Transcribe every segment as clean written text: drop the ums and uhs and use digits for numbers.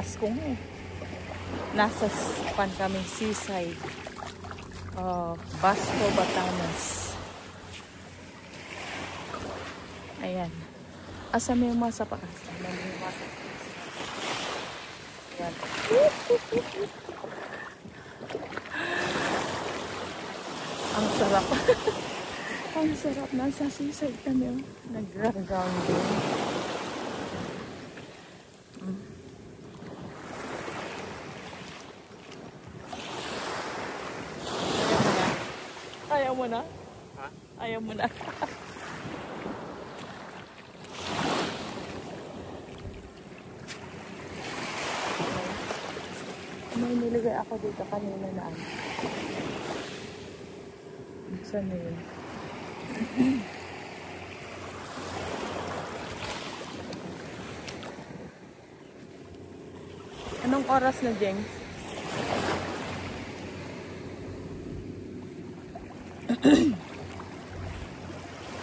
Basco nga eh. Nasa pan kaming seaside. Basco, Batanes. Ayan. Asa may masa pa kasi. Ayan. Ang sarap. Ang sarap. Nasa seaside kami. Oh. Nag-grounding. Ayaw mo na? Ha? Ayaw mo na. May niligay ako dito kanina na ano. Saan na yun? Anong oras na, Jeng?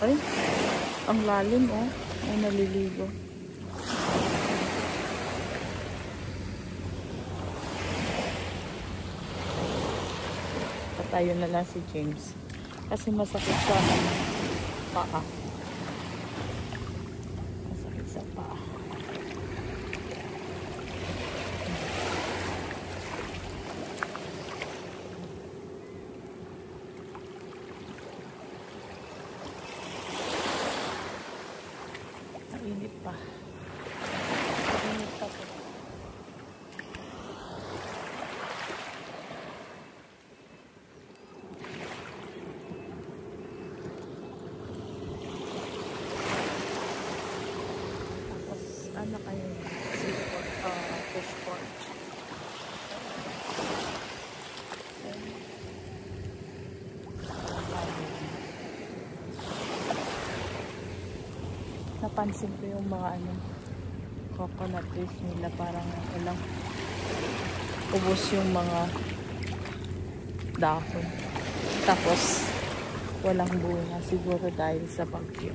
Ay, ang lalim oh. Ay, naliligo. Patayo na lang si James. Kasi masakit sa paa. Masakit sa paa. Mainit pa. Mainit pa po. Ano kayo? Fish port. Napansin ko yung mga coconut trees nila, parang walang ubos yung mga dahon. Tapos walang bunga, siguro dahil sa bagyo.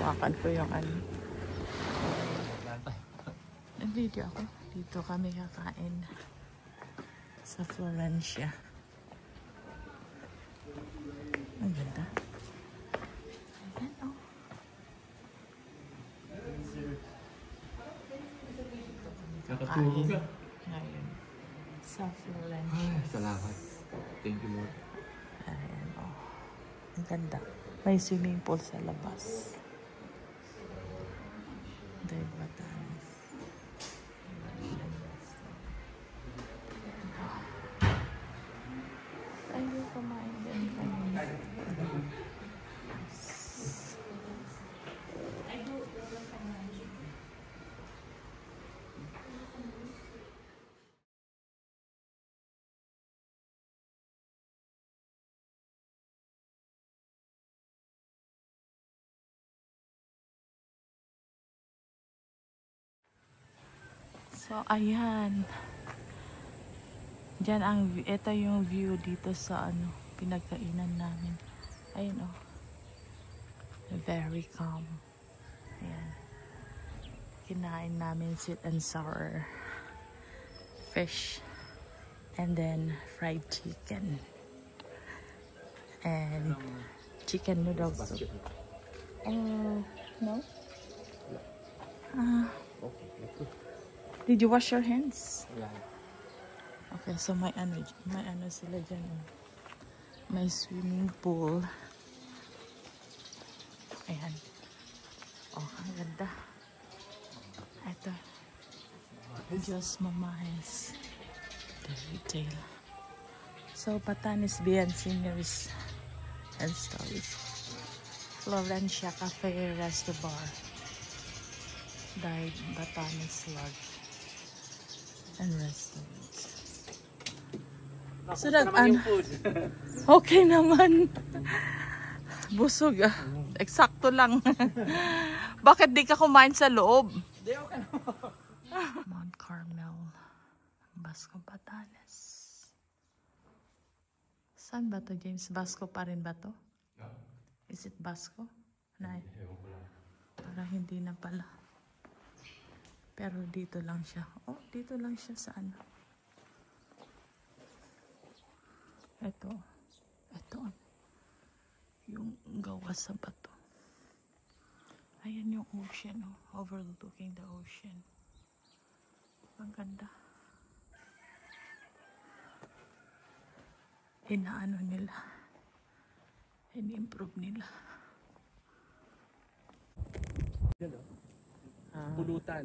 Hawakan ko yung video ako. Dito kami kakain sa Florencia. Ang ganda. Ayan oh. Kakatulog ka. Ngayon. Sa Florencia. Salamat. Thank you, Lord. Ayan oh. Ang ganda. May swimming pool sa labas. Dahil Batanes. Ayaw kumain din kami. So, ayan. Diyan ito yung view dito sa pinagkainan namin. Ayun oh. Very calm. Ayan. Kinain namin sweet and sour fish. And then fried chicken. And chicken noodles soup. No? Did you wash your hands? Yeah. Okay, so may sila dyan. May swimming pool. Ayan. Oh, ang ganda. Ito. Diyos Mamahes. The retail. So, Batanes Beyond Sceneries and Stories. Florencia Cafe Resto Bar. Dahil Batanes Lodge and Restaurant. So that okay naman. Busog ah. Eksakto lang. Bakit di ka kumain sa loob? Mount Carmel, Basco, Batanes. Saan ba to, James? Basco pa rin ba to? Is it Basco? Nay. Para hindi na pala. Pero dito lang siya. Oh, dito lang siya sa ano. Ito. Ito. Yung gawa sa bato. Ayan yung ocean, oh. Overlooking the ocean. Ang ganda. Inaano nila. In-improve nila. Pulutan.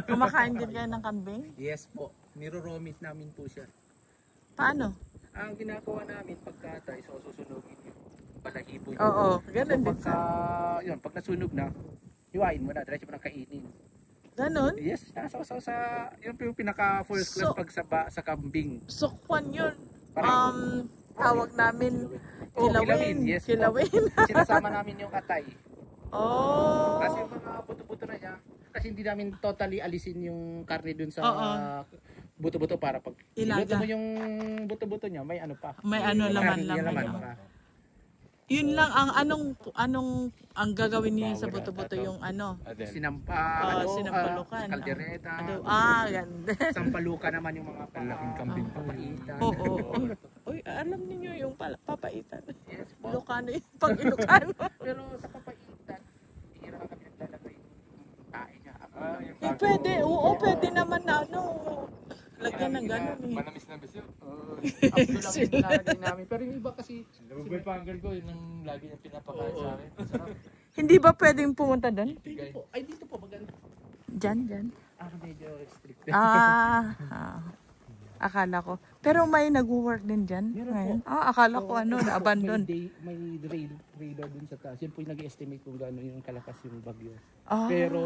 Kumakain din kayo ng kambing? Yes po. Niro-romit namin po siya. Paano? Ang ginagawa namin pagkatay, so susunugin yung balahibo. Oo, ganun din pagka, yun, pag nasunog na, hiwain mo na, diretso mo na kainin. Ganon? Yes, sa yun po yung pinaka first class pag sa kambing. Sukwan yun. Parang- Tawag namin Oh, kilawin. yes. Kilawin. Sinasama namin yung atay. Oh. Kasi yung mga buto-buto na niya, kasi hindi namin totally alisin yung karne dun sa Oo. buto-buto para pag Ilaga. iluto mo yung buto-buto niya, may ano pa. May ano laman May lang. laman Ano. pa. Yun lang ang anong ang gagawin niyo sa buto-buto yung ano. Sinampalukan. Kaldereta. Ganda. Sampalukan naman yung mga palaking kambing papaitan. Oo. Uy, alam niyo yung papaitan. Yes po. Ilocano yung pag Ilocano. Pero sa papaitan, hihira kami naglalagay yung tae niya. Pwede, oo, pwede naman na ano. Lagyan ng gano'n eh. Manamis na bisyo. Apto lang yung nilalagay namin. Pero yung iba kasi, Lugoy panggal ko, yun ang lagi niya pinapakain sa akin. Masarap. Hindi ba pwedeng pumunta doon? dito po, ay dito po, maganda. Dyan. Medyo restricted. Akala ko. Pero may nag-work din dyan Meron ngayon. Akala ko na-abandon. May radar dun sa taas. Yan po yung nag-estimate kung gaano yung kalakas yung bagyo. Ah, Pero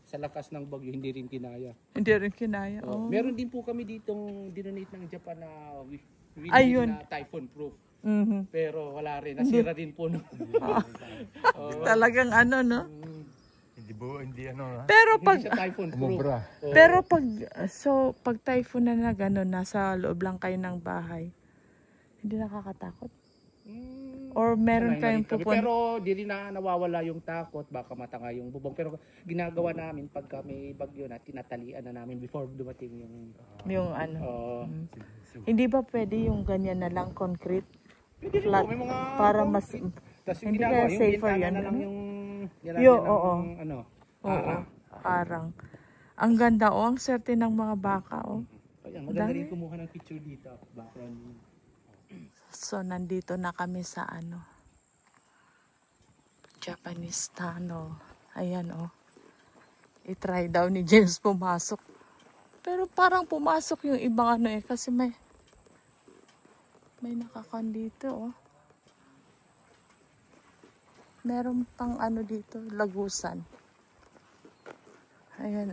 sa lakas ng bagyo, hindi rin kinaya. hindi rin kinaya. Oh. Meron din po kami ditong dinonate ng Japan na Ayun. na typhoon proof. Mhm. Pero wala rin. Nasira din po. No? Talagang ano, no? Hindi ano ha. Pero Hindi pag siya typhoon proof. Umubra. Oo. pero pag typhoon na gano'n, nasa loob lang kayo ng bahay. Hindi nakakatakot? Or meron kayong Kami. pupunta? Pero di rin na nawawala yung takot, baka matanga yung bubong. Pero ginagawa namin pagka may bagyo na, tinatalian na namin before dumating yung... Yung ano. Mm. Hindi ba pwede yung ganyan na lang concrete? Pwede rin Flat. po, may mga... Para mas... Tapos yung hindi ginagawa, kaya yung safer bintana yan, na lang ano? yung... Oo. Ano, Oo. Parang. Ang ganda, ang swerte ng mga baka, Ayan, maganda Dami. rin kumuha ng picture dito. Background. So, nandito na kami sa Japanese tunnel. Ayan, I-try daw ni James pumasok. Pero parang pumasok yung ibang kasi may nakakan dito, Meron pang dito, lagusan. Ayan,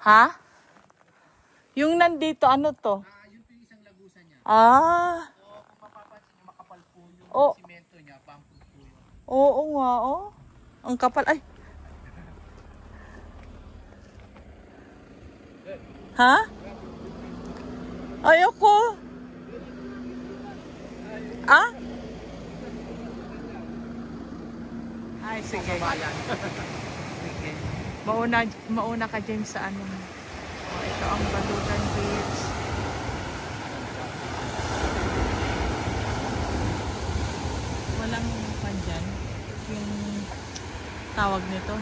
Ha? Yung nandito, ano to? Yun po yung isang lagusan niya. Ah, Kung mapapansin niyo, makapal po yung Oh. simento niya, bamboo po yun. oo nga, Ang kapal. Ay. Ha? Ayoko. Ah? Ay, sige. Sige. Mauna ka, James, sa ano. Ito ang Balugan Beach. Walang pan dyan. Yung tawag nito.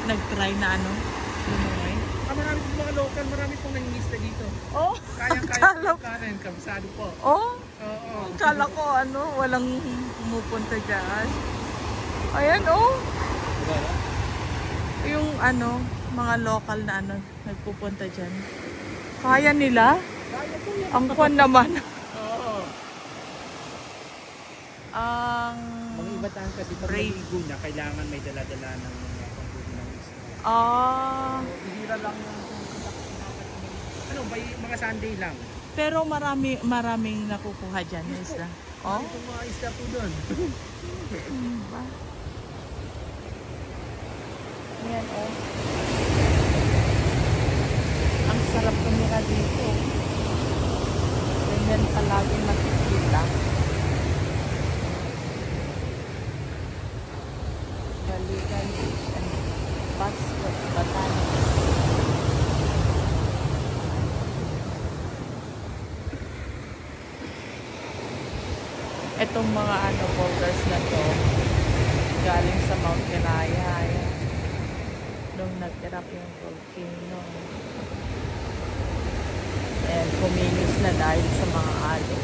Nag-try na lumuray. Marami pong mga local, marami pong nangingista dito. Oh, Kaya kanin, kabisado po. oh, Oo. kala ko walang pumupunta dyan. Ayan, yung mga local na nagpupunta dyan. Kaya nila? Kaya po yan. Ang kwan naman. Oo. Ang Mga iba tayo kasi pag Brave. maligo na, kailangan may dala-dala ng mga panggulo ng isla. Bihira lang yung mga Sunday lang. pero maraming nakukuha dyan, isla. Oh? Ito mga isla po doon. Ba? Ayan, Ang sarap tumira dito. Yan palagi makikita. Balikan Beach and Basco, Batanes. Itong mga boulders na to galing sa Mount Kinaya. Ayan. Nung nag-erupt yung volcano. Ayan, kuminis na dahil sa mga alon.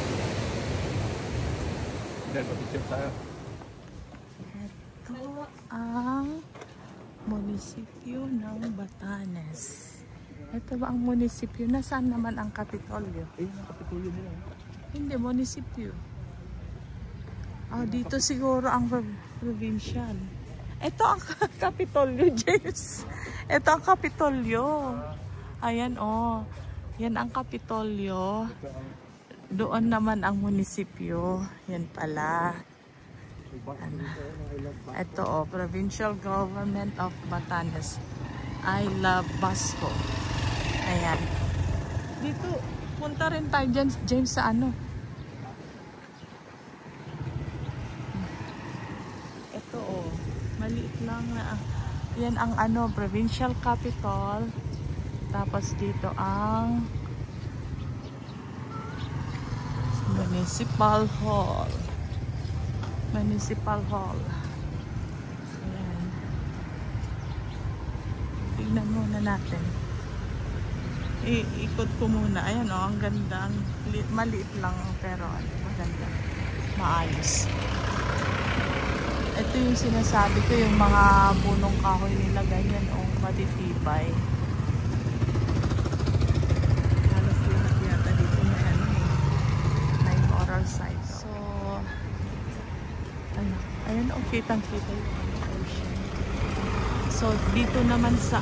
Picture tayo. Ito ang munisipyo ng Batanes. Ito ba ang munisipyo? Nasaan naman ang Kapitolyo? Ang kapitulyo nila. Hindi, munisipyo. Dito siguro ang provincial. Ito ang Kapitolyo, James. Ito ang Kapitolyo. Ayan, yan ang Kapitolyo. Doon naman ang munisipyo. Yan pala. Ito, Provincial Government of Batanes. I love Basco. Ayan. Dito, punta rin tayo dyan, James, sa Ito, maliit lang na. Yan ang provincial capital. Tapos dito ang Municipal Hall. Municipal Hall. Ayan. Tignan muna natin. Ikot ko muna. Ayan ang ganda. Maliit lang pero maganda. Maayos. Ito yung sinasabi ko, yung mga bunong kahoy nila ganyan matitibay. Halos lahat yata dito may oral site. So, ayun, kitang-kita yung ocean. So, dito naman sa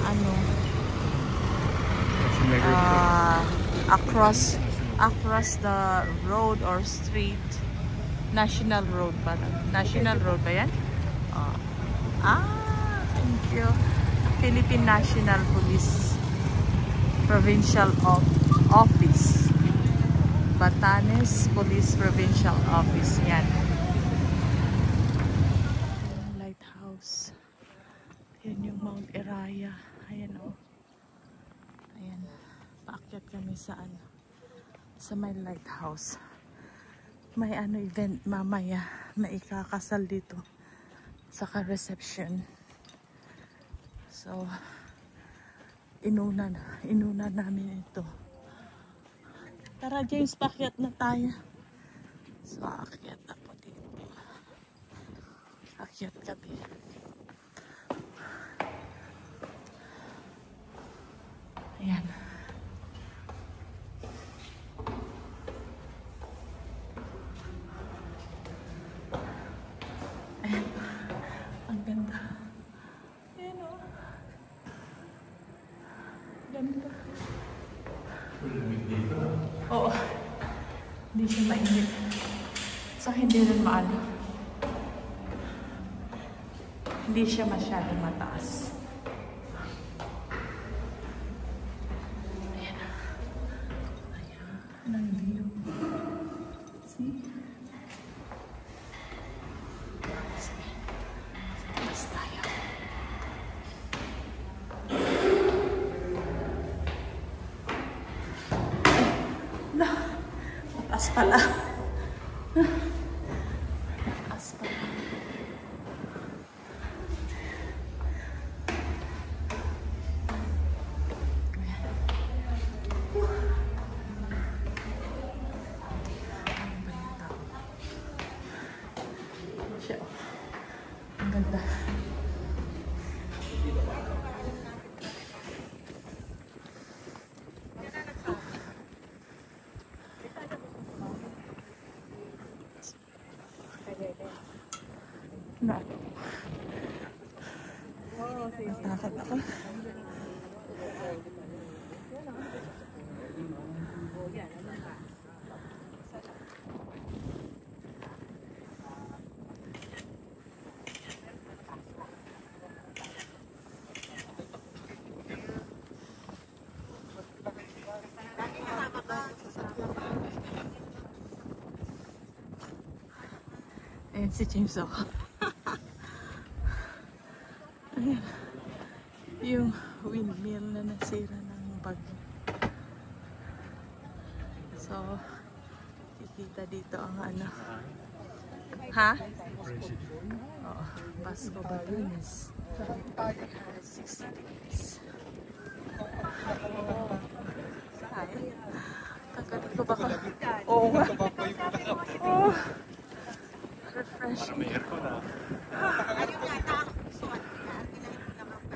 across the road or street, National Road ba? National Road ba yan? Thank you. Philippine National Police Provincial Office. Batanes Police Provincial Office. Yan. Lighthouse. Yan yung Mount Eraya. Ayan Ayan. Paakyat kami sa may lighthouse. May event mamaya na ikakasal dito. Saka reception. So, inuna namin ito. Tara James, paakyat na tayo. So, aakyat ako dito. Akyat kami. Ayan. Ayan. Ang ganda. Ayan Ganda. Oo. Hindi siya mainit. So, hindi rin hindi siya masyadong mataas. Ayan. Ayan. Ang view. See? Taas tayo. Mataas pala. Mataas pala. Ang ganda. Takot ako. Ayan si James ako. Ayan. Yung windmill na nasira ng bagyo. So, kikita dito ang ano. Ha? Oo. Basco Batanes. 60 degrees. Ay. Tanggalin ko ba ka? Oo nga. Oh. Refreshing.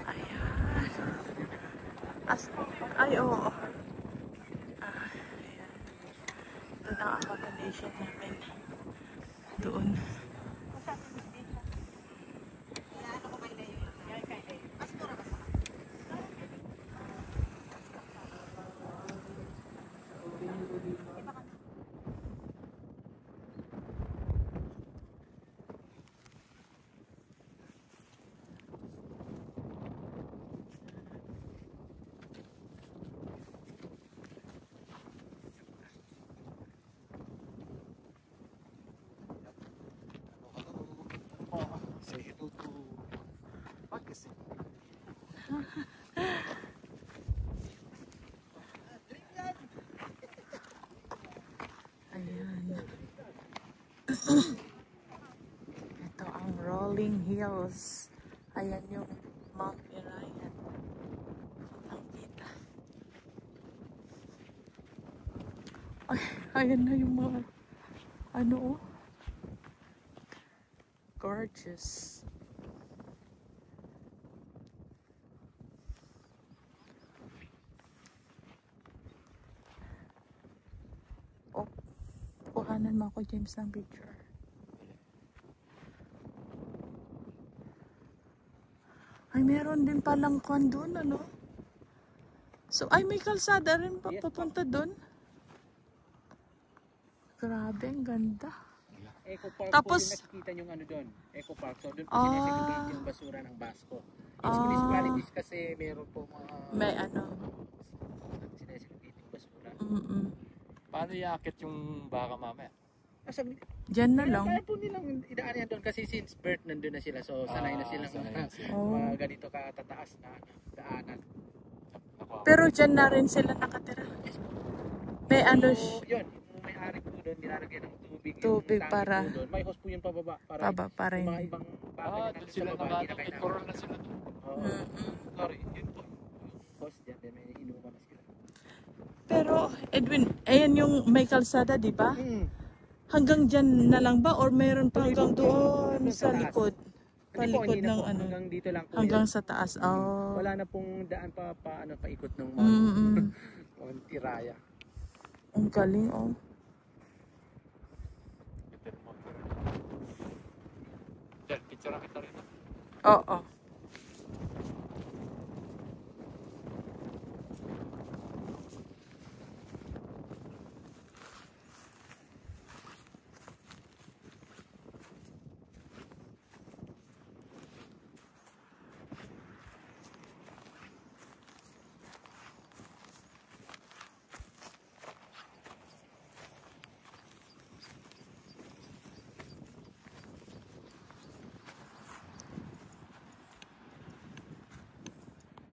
Ayan. Ay, oo. Ayan. Ito na ang accommodation namin. Doon. Ayan. Ito ang Rolling Hills. Ayan yung Mount Irayan. Ang kita. Ay, ayan na yung mga ano oh. Gorgeous. Oh, kuhanan mo ako, James, ng picture. Ay, meron din palang kwan doon, ano? So, ay, may kalsada rin pa papunta doon. Grabe, ang ganda. Eco Park Tapos, po yung nakikita yung ano doon. Eco Park. So doon po sinesegregate yung basura ng Basco. It's municipalities kasi meron po mga... May ano. Sinesegregate yung basura. Paano iakit yung baka mamaya? Diyan na lang. Kaya po nilang idaan yan doon kasi since birth nandun na sila. So sanay na silang mga ganito katataas na daanan. Pero dyan na rin sila nakatira. May ano So yun, yung may-ari po doon, nilalagyan ng tubig. Tubig yung para... po doon. May hose po yung pababa. Para yung mga hindi. ibang baka Doon sila nakatapit. Coral na sila doon. Sorry, yun po. Hose dyan, then may inuman na sila. Pero, Edwin, ayan yung may kalsada, di ba? Hanggang dyan na lang ba? Or meron pa hanggang doon sa likod? Palikod ng ano? Hanggang dito lang po. Hanggang sa taas. Oh. Wala na pong daan paikot ng Mount Iraya. Ang galing, oh. Diyan, picture kita rin. Oo.